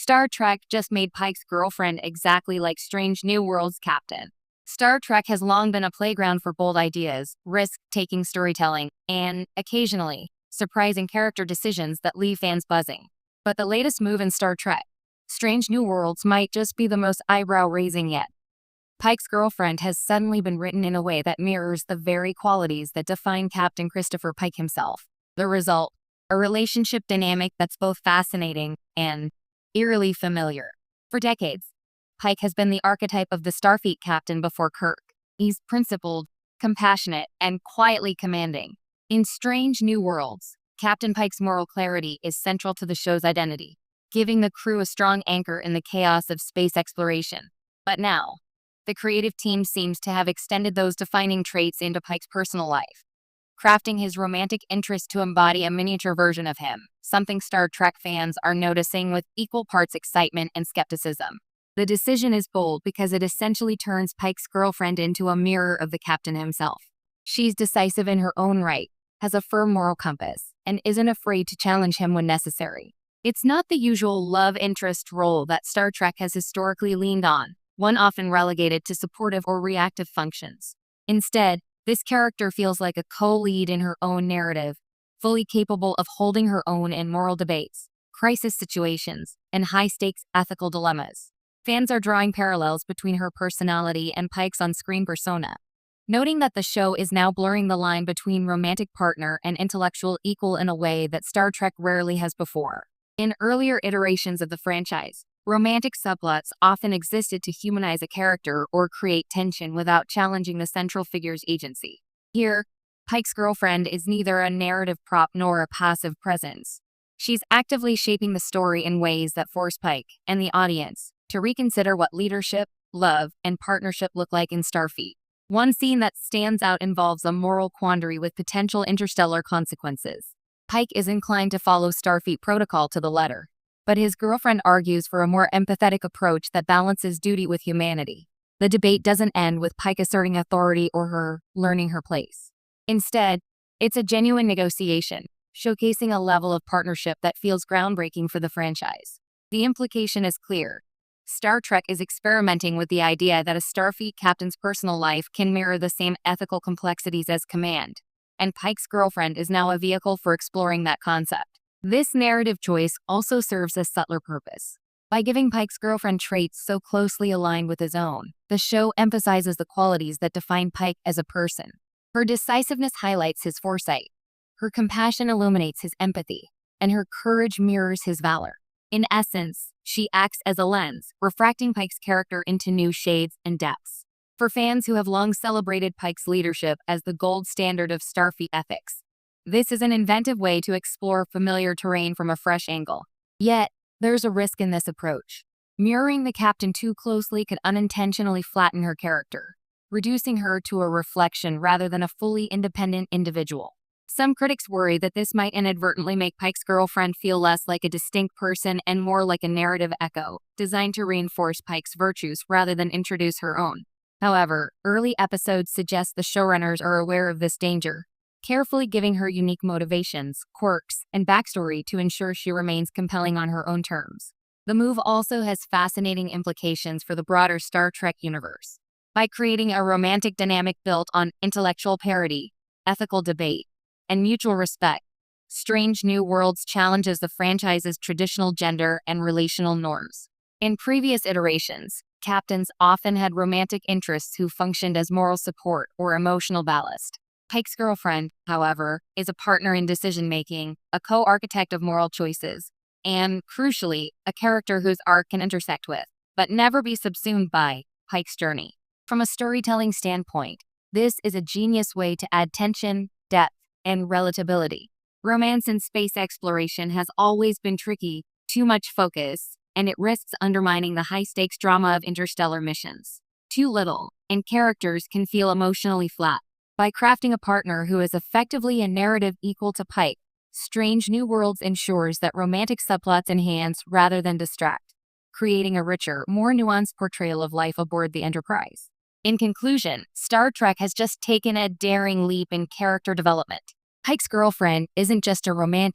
Star Trek just made Pike's girlfriend exactly like Strange New Worlds' captain. Star Trek has long been a playground for bold ideas, risk-taking storytelling, and, occasionally, surprising character decisions that leave fans buzzing. But the latest move in Star Trek, Strange New Worlds, might just be the most eyebrow-raising yet. Pike's girlfriend has suddenly been written in a way that mirrors the very qualities that define Captain Christopher Pike himself. The result, a relationship dynamic that's both fascinating and eerily familiar. For decades, Pike has been the archetype of the Starfleet captain before Kirk. He's principled, compassionate, and quietly commanding. In Strange New Worlds, Captain Pike's moral clarity is central to the show's identity, giving the crew a strong anchor in the chaos of space exploration. But now, the creative team seems to have extended those defining traits into Pike's personal life, crafting his romantic interest to embody a miniature version of him, something Star Trek fans are noticing with equal parts excitement and skepticism. The decision is bold because it essentially turns Pike's girlfriend into a mirror of the captain himself. She's decisive in her own right, has a firm moral compass, and isn't afraid to challenge him when necessary. It's not the usual love interest role that Star Trek has historically leaned on, one often relegated to supportive or reactive functions. Instead, this character feels like a co-lead in her own narrative, fully capable of holding her own in moral debates, crisis situations, and high-stakes ethical dilemmas. Fans are drawing parallels between her personality and Pike's on-screen persona, noting that the show is now blurring the line between romantic partner and intellectual equal in a way that Star Trek rarely has before. In earlier iterations of the franchise, romantic subplots often existed to humanize a character or create tension without challenging the central figure's agency. Here, Pike's girlfriend is neither a narrative prop nor a passive presence. She's actively shaping the story in ways that force Pike and the audience to reconsider what leadership, love, and partnership look like in Starfleet. One scene that stands out involves a moral quandary with potential interstellar consequences. Pike is inclined to follow Starfleet protocol to the letter, but his girlfriend argues for a more empathetic approach that balances duty with humanity. The debate doesn't end with Pike asserting authority or her learning her place. Instead, it's a genuine negotiation, showcasing a level of partnership that feels groundbreaking for the franchise. The implication is clear. Star Trek is experimenting with the idea that a Starfleet captain's personal life can mirror the same ethical complexities as command, and Pike's girlfriend is now a vehicle for exploring that concept. This narrative choice also serves a subtler purpose. By giving Pike's girlfriend traits so closely aligned with his own, the show emphasizes the qualities that define Pike as a person. Her decisiveness highlights his foresight, her compassion illuminates his empathy, and her courage mirrors his valor. In essence, she acts as a lens, refracting Pike's character into new shades and depths. For fans who have long celebrated Pike's leadership as the gold standard of Starfleet ethics, this is an inventive way to explore familiar terrain from a fresh angle. Yet, there's a risk in this approach. Mirroring the captain too closely could unintentionally flatten her character, reducing her to a reflection rather than a fully independent individual. Some critics worry that this might inadvertently make Pike's girlfriend feel less like a distinct person and more like a narrative echo, designed to reinforce Pike's virtues rather than introduce her own. However, early episodes suggest the showrunners are aware of this danger, carefully giving her unique motivations, quirks, and backstory to ensure she remains compelling on her own terms. The move also has fascinating implications for the broader Star Trek universe. By creating a romantic dynamic built on intellectual parity, ethical debate, and mutual respect, Strange New Worlds challenges the franchise's traditional gender and relational norms. In previous iterations, captains often had romantic interests who functioned as moral support or emotional ballast. Pike's girlfriend, however, is a partner in decision-making, a co-architect of moral choices, and, crucially, a character whose arc can intersect with, but never be subsumed by, Pike's journey. From a storytelling standpoint, this is a genius way to add tension, depth, and relatability. Romance in space exploration has always been tricky, too much focus, and it risks undermining the high-stakes drama of interstellar missions. Too little, and characters can feel emotionally flat. By crafting a partner who is effectively a narrative equal to Pike, Strange New Worlds ensures that romantic subplots enhance rather than distract, creating a richer, more nuanced portrayal of life aboard the Enterprise. In conclusion, Star Trek has just taken a daring leap in character development. Pike's girlfriend isn't just a romantic